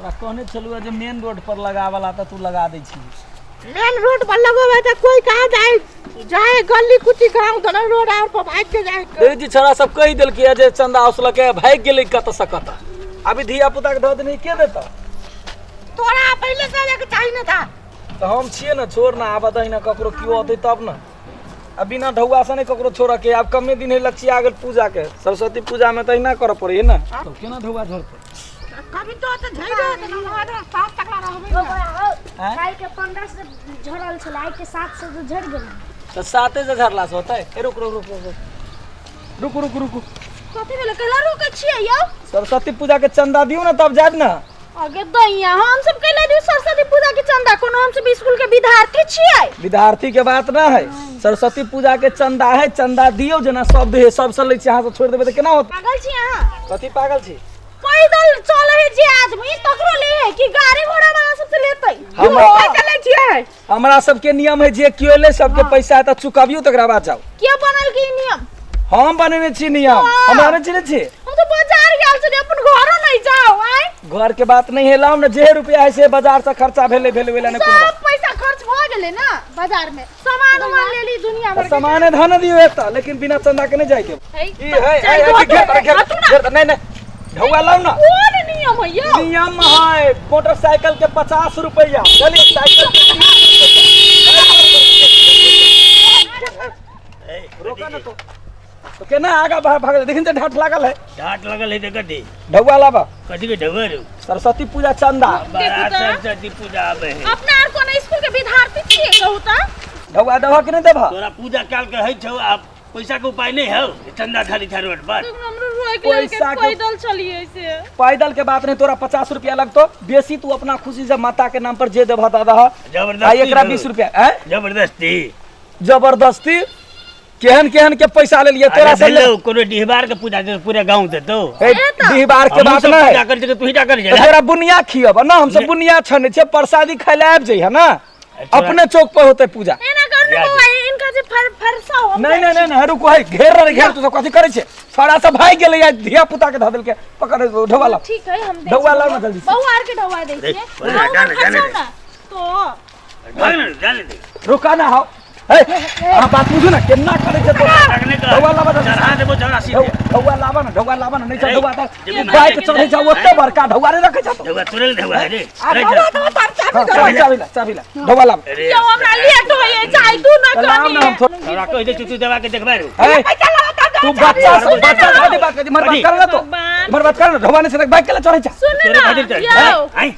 तोरा कहने छलुआ जे main road पर लगावला त तू लगा दै छी। मेन रोड पर लगोबे त कोई कहां जाए गली कुची गांव दोनों रोड और पर भाग के जाए। देजी छोरा सब कहि देल कि जे चंदा उसल के भाग गेलै कत से कत। अभी धिया पुता के ध देनी के देता? तोरा पहले से लेके चाहिए न था। तो हम छिए न, छोड़ ना आब दही ना ककरो कियो होतै तब न। अभी ना ढौआ से नहीं ककरो छोड़ के अब कमे दिन है लक्ष्य आ गेल पूजा के। सरस्वती पूजा में तहिना कर पड़े है ना। तो केना ढौआ झड़ते? कभी तो झड़ रहा त हमारा 7 तक रहबे। गाय के 15 से झड़ल छले, आई के 7 से तो झड़ गेल। तो 7 से झड़ला से होतै? ए रुक रुक रुक रुक रुक रुक रुक। कथि भेले केला रुकै छियै यौ? सरस्वती पूजा के चंदा दियो ना तब जाब ना। आगे दैया हम सब केला दियो सरस्वती पूजा के चंदा, कोनो हम सब स्कूल के विद्यार्थी छियै। विद्यार्थी के बात ना है, सरस्वती पूजा के चंदा है। चंदा दियो जना सब दे, सब से लै छी। अहाँ से छोड़ देबे त केना होत? पागल छी अहाँ? कथि पागल छी? पैदल चले है जे आदमी तकरो ले है कि गाड़ी घोड़ा वाला सब से लेतै? हम पैसा ले छियै। हमरा सबके नियम है जे कियो ले सबके पैसा है त चुकाबियो तकरा बाद जाओ। के बनल की नियम? हम बनेने छी नियम, हमरा नहीं चिन्है छी। हम तो बाजार गेल छी, अपन घरो नहीं जाओ। आइ घर के बात नहीं है, लाओ ना जे रुपया है से बाजार से खर्चा भेले ना कोनो। सब पैसा खर्च भ गेले ना बाजार में, सामान उमान ले ली दुनिया भर के। सामान धन दियो एता, लेकिन बिना चंदा के नहीं जाए के। ई है घेर नहीं ढौआ लाओ ना। कोन नियम है यो? नियम है मोटरसाइकिल के 50 रुपया, चलिए साइकिल के रोका ना तो केना आगा भाग देखिन त ढाट लागल है। ढाट लगल है त कथि? ढौआ लाबा। कथि के ढौआ रे? सरस्वती पूजा चंदा। सरस्वती पूजा आबे है। अपना आर कोन स्कूल के विद्यार्थी छियै कहू त? ढौआ देबा कि नहीं देबा? तोरा पूजा काल के है छौ, आप पैसा के उपाय नहीं है? चंदा खाली था रोड पर। हमरो रोक ले के पैसा के- पैदल चलिए से। पैदल के बात नहीं, तोरा 50 रुपया लगतो बेसी। तू अपना खुशी से माता के नाम पर जे देबा दादा जबरदस्ती एकरा 20 रुपया है। जबरदस्ती जबरदस्ती केहन केहन के पैसा ले लिए तोरा से ले। कोनो डिहबार के पूजा दे पूरे गांव देतो। दीवार के बात ना है। पूजा कर के तू ही कर जा। तोरा बुनिया खियब ना, हम सब बुनिया छने छे, प्रसादी खाइले आब जई है ना। अपने चौक पर होते पूजा। एना कर बउआ इनका जे फरसा हो। नहीं रुको है, घेर तू सब कथि करे छे? छोड़ा सब भाग गेले या धिया पुता के ध देल के पकड़ ढौआ ला। ठीक है हम दे। ढौआ लाओ ना जल्दी से। बउआ आर के ढौआ दे छिए। जाने दे। तो जाने दे। रुका ना हो। हां बात बुझू ना केना करे छे तो। ढौआ लाबा ना। चढ़ा देबो चढ़ा सीधे। ढौआ लाबा ना नहीं छ ढौआ त बाइक चढ़े जा ओते बड़का ढौआ रे रखे छ तो। ढौआ तोरे ढौआ है रे। चाबी ला ढौआ लाबा। यो हमरा लेट होए जाय तू न कनी। तोरा कह दे तू दवा के देखबा रे। तू बच्चा खाली बात कर, मर बात कर ना तो। मर बात कर ना, ढौआ ने से बाइक के चढ़े जा। सुन ना यो आई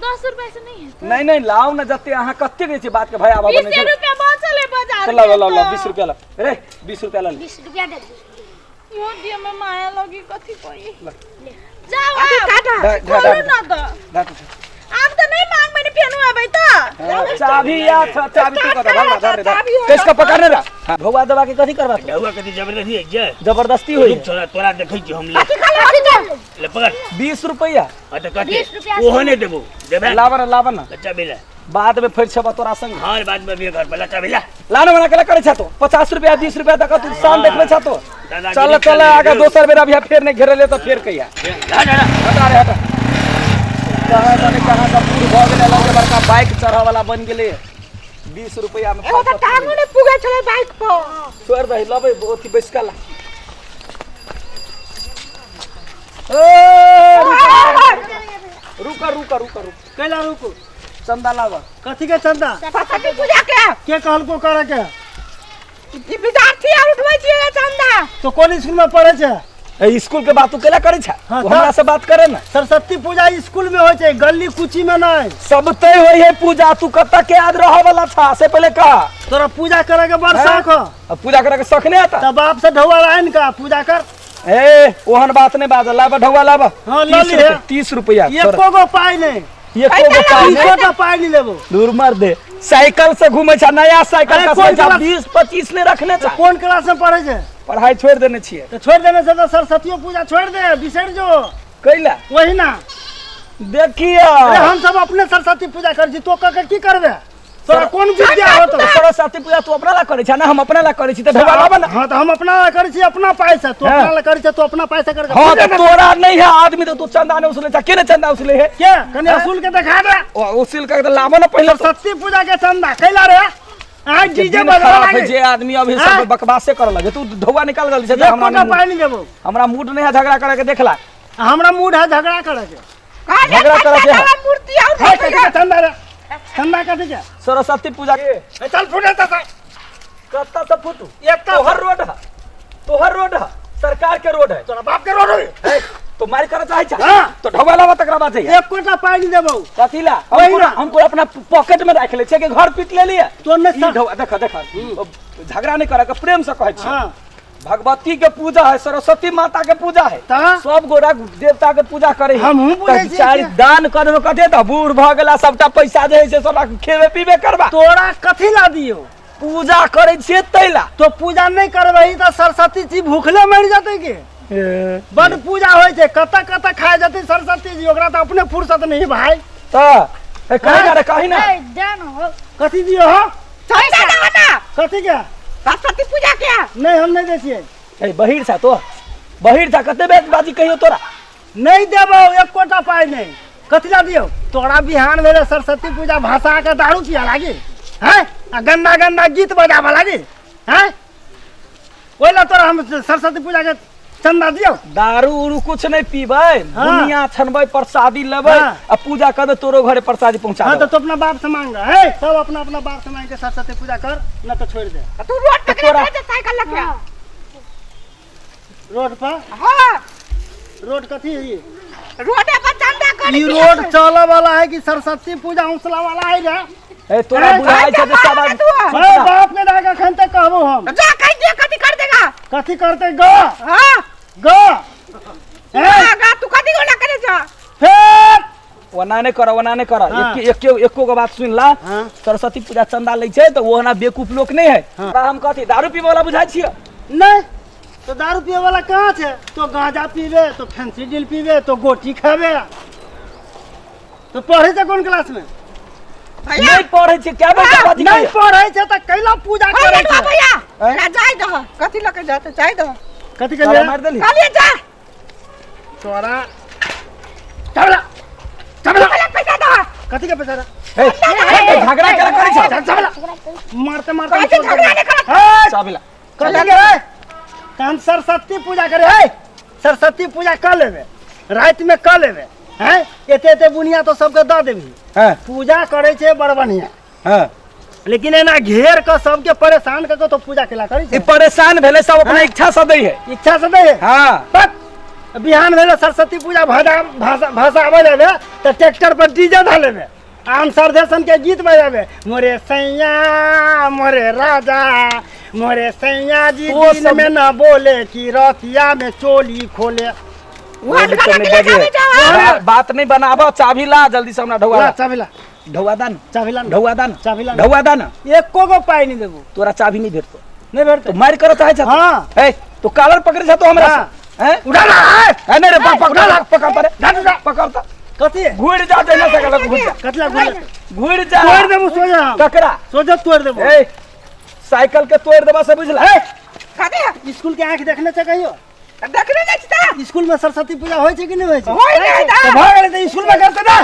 10 रुपया से नहीं है। नहीं लाओ ना, जते अहाँ कत्ते गई छी बात के भाई आबा बने 20 रुपया बचल है बाजार चल ला 20 रुपया ला रे 20 रुपया ला 20 रुपया दे दे। यो दिए में माया लगी कथि कोई। जाओ ढा ना तो आप तो नहीं मांग मैंने फेनु आबै त। चाबी या चाबी तू कर भाग रे किसका पकड़ने रहा। ढौआ दबा के कथि करबा? ढौआ के जबरदस्ती है जे जबरदस्ती होई। छोरा तोरा देखै छी हम ले ले पकड़ 20 रुपया। आ त कथि ओहो ने देबो देबे। लावा ना बच्चा बिला बाद में फिर छबा तोरा संग। हां बाद में भी घर बला चाबिला लानो बना के करे छ तो 50 रुपया 20 रुपया तक तू शाम देखबे छ तो। चल आगे दोसर बेर अभी फिर नहीं घेरे ले तो फिर कहिया हटा रे हटा। कहां का पूर भ गेले लगे बड़का बाइक चढ़ा वाला बन गेले 20 रुपया में। एगो त टांगो ने पुगे छले बाइक पर। छोड़ दे लबे बहुत ही बैसकला। रुका कैला रुको चंदा लावा। कथी के चंदा? सरस्वती पूजा के कहलको करे के? ई विद्यार्थी आ उठबै छियै चंदा। तो कौन स्कूल में पढ़े छे? ए स्कूल के बात तू केला करे छ? हाँ, हमरा से बात करे ना। सरस्वती पूजा स्कूल में होय छे, गली कुची में नहीं। सब तय होई है पूजा, तू कत्ता के याद रह वाला था से पहले कहा। तोरा पूजा करे के बड़ शौक हो। अब पूजा करे के शौक नहीं आता तब बाप से ढौआ आइन का पूजा कर। ए ओहन बात नहीं बाज लाबा ढौआ लाबा। हाँ, ला ली है। 30 रुपया एको गो पाई नहीं। ये को पाई एको गो पाई नहीं लेबो। दूर मार दे। साइकिल से घूमे छ, नया साइकिल अरे का कौन पैसा क्लास- 20-25 ने रखने तो छ। कौन क्लास में पढ़े छे? पढ़ाई छोड़ देने छिए तो छोड़ देने से तो सरस्वती पूजा छोड़ दे, बिसर जो कैला। वही ना। देखिए अरे हम सब अपने सरस्वती पूजा कर जी, तो की करबे? तोरा कौन विद्या हो तो सरस्वती पूजा तू अपना ला करे छ ना हम अपना ला करे छी त ढोवा लाबा ना। हां तो हम अपना ला करे छी अपना पैसा तू अपना ला करे छी तू अपना पैसा कर हां तो तोरा नहीं है आदमी तो तू चंदा ने उसले छ केने चंदा उसले है के कने असूल के दिखा दे उसिल के लाबा ना पहले सरस्वती पूजा के चंदा कैला रे आज डीजे बजा लागे जे आदमी अभी सब बकवास से कर लगे तू ढोवा निकाल गल से हमरा पाई नहीं देबो हमरा मूड नहीं है झगड़ा करे के देखला हमरा मूड है झगड़ा करे के झगड़ा करे के मूर्ति है के चंदा रे चंदा कथि के सरस्वती पूजा के चल फुटे त कत्ता से फुटू एक तोहर रोड है सरकार के रोड है तोरा बाप के रोड है तो मार कर चाहे छ हां तो ढोवा लाबा तकरा बात है एक कोटा पाई नहीं देबो कथिला हमको अपना पॉकेट में रख ले छे के घर पीट ले लिए तो ने ढोवा देख झगड़ा नहीं करे के प्रेम से कहे छी हां भगवती के पूजा है सरस्वती माता के पूजा है ता सब गोरा देवता के पूजा करे हमहु बुझै छी चार दान करबे कते त बूढ़ भ गेला सबटा पैसा जे है से सब खेबे पीबे करबा तोरा कथि ला दियो पूजा करे छे तैला तो पूजा नहीं करबही त सरस्वती जी भूखले मर जाते के बड़ पूजा होय छे कत खाए जाते सरस्वती जी ओकरा त अपने फुर्सत नहीं भाई त कहीं ना रे कहीं ना कथि दियो हो चंदा ना कथि के सरस्वती पूजा क्या नहीं हम नहीं देछिए ए बहिर छ तो बहिर छ कते बेच बाजी कहियो तोरा नहीं देबो एक कोटा पाई नहीं कथि ला दियो तोरा बिहान भेले सरस्वती पूजा भाषा के दारू पिया लागी हैं आ गंदा गंदा गीत बजावा लागी हैं ओइला तोरा हम सरस्वती पूजा के चंदा दियो दारू उरू कुछ नहीं पीबे दुनिया छनबे प्रसादी लेबे आ पूजा कर तोरो घरे प्रसादी पहुंचा हां तो तू अपना बाप से मांग है सब अपना अपना बाप से मांग के सरस्वती पूजा कर न तो छोड़ दे तू रोड पे तोरा साइकिल लग रोड पर हां रोड कथी है ये रोड पे चंदा कर ई रोड चला वाला है कि सरस्वती पूजा हौसला वाला है रे ए तोरा बुझाई छै जे सब ए बाप ने दागा खन तक कहबो हम जा कह दे कथि कर देगा कथी करते गो हां गो गा तू कथि गोला करे जा फिर वना नहीं कर एको को बात सुन ला सरस्वती पूजा चंदा ले छै तो वो ना बेवकूफ लोग नहीं है हम कथी दारू पीबे वाला बुझाई छियै नहीं तो दारू पिए वाला कहाँ छे तो गांजा पीबे तो फैंसी डील पीबे तो गोटी खाबे तो पढ़े छे कौन क्लास में नहीं पढ़े छै क्या बेटा बात नहीं पढ़े छे त कैला पूजा करे छे भैया ना जाय दो कथि लके जाते जाय दो कथी के साला मार देली कालिए जा तोरा चबला चबला पैसा दो कथी के पैसा रे ए झगड़ा केला करै छै चबला मारते मारते कैसे झगड़ा नहीं करत ए चाबिला कथी के रे कान सरस्वती पूजा करे है सरस्वती पूजा कर लेबे रात में कर लेबे हैं एते बुनिया तो सबके द देबी हां पूजा करे छे बड़ बढ़िया हां लेकिन एना घेर के सबके परेशान करके तो पूजा केला करी ई परेशान भेले सब अपना इच्छा से दै है इच्छा से दे हां बस बिहान भेले सरस्वती पूजा भाषा बजाबे तो ट्रैक्टर पर डीजे धालेबे आम सरदेशन के गीत बजाबे मोरे सैया मोरे राजा मोरे सैया जी दिन में न बोले कि रतिया में चोली खोले बात नहीं बनाबो चाबी ला जल्दी से हमरा ढौआ चाबिला ढौआ दान चाबिला ढौआ दान चाबिला ढौआ दान एको को पाई नहीं देबो तोरा चाबी नहीं भेटतो नहीं भेटतो तो मार कर चाहे छ हां ए तो कालर पकड़े छ तो हमरा हैं उड़ा ना है नहीं रे पकड़ परे पकड़ता कथी घुड़ जा देना सकल घुड़ जा कतला घुड़ जा तोड़ देबो सोजा ककरा सोजा तोड़ देबो ए साइकिल के तोड़ देबा से बुझला कथि स्कूल के आंख देखने से कहियो देखने जाइ छ स्कूल में सरस्वती पूजा होय छै कि नहीं होय छै होय नहीं दा तो भाग ले स्कूल में करते ना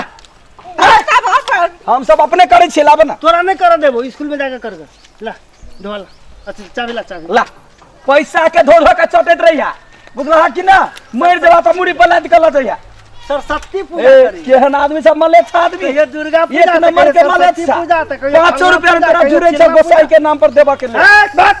हम सब अपने करे छी लाब ना तोरा नहीं कर देबो स्कूल में जाके कर ला ढोला अच्छा चाबिला चाबी ला पैसा के धो धो के चटेत रहिया बुझला कि ना मर देबा त मुड़ी पर लाद के लटैया सरस्वती पूजा ए करी केहन आदमी सब मले छ आदमी ये दुर्गा एक पूजा नंबर के मले सरस्वती छ पूजा तक 500 रुपया में तोरा जुड़े छ गोसाई के नाम पर देबा के लिए बात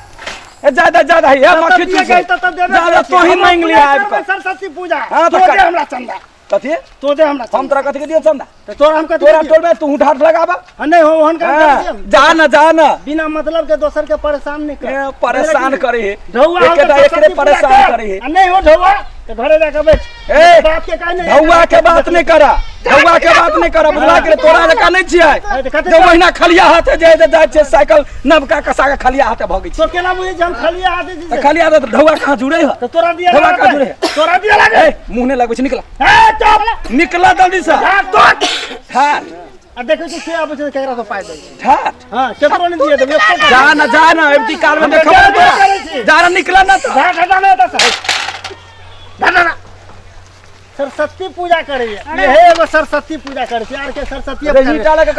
ए ज्यादा है हम खिचू ज्यादा तो ही मांग लिया आब का सरस्वती पूजा हाँ, तो तो कर। दे हमरा चंदा कथि तो दे हमरा हम तोरा कथि के दियो चंदा तो तोरा हम कथि तोरा टोल में तू ढाठ लगाबा नहीं हो हन कर जा ना बिना मतलब के दोसर के परेशान नहीं कर परेशान करे है ढौआ एकेटा एकरे परेशान करे है नहीं हो ढौआ तो घरे जाके बैठ ए बात के काहे नहीं ढौआ के बात नहीं करा ढौआ के बात नहीं करा बुझला के तोरा लका नहीं छियै दो महीना खलिया हाथे जाय छै साइकिल नवका कसा के खलिया हाथे भगै छै तो केना बुझे हम खलिया हाथे जी त खलिया हाथे ढौआ कहां जुड़े है तो तोरा दिया ढौआ कहां जुड़े है तोरा दिया लागे ए मुंह नहीं लगबै छै निकला ए चुप निकला जल्दी से जा तो हां आ देखै छी के आबै छै केकरा से पाइ दै छै ठाठ हां केकरो नहीं दिए देबे जा ना एमती काल में देखो जा ना निकला ना तो हटा ना तो ना सरस्वती पूजा करे ये एगो सरस्वती पूजा करे छै यार के सरस्वती अरे ईटा लगा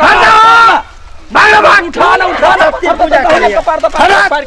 भाग भाग उठा ना सरस्वती पूजा करे कपार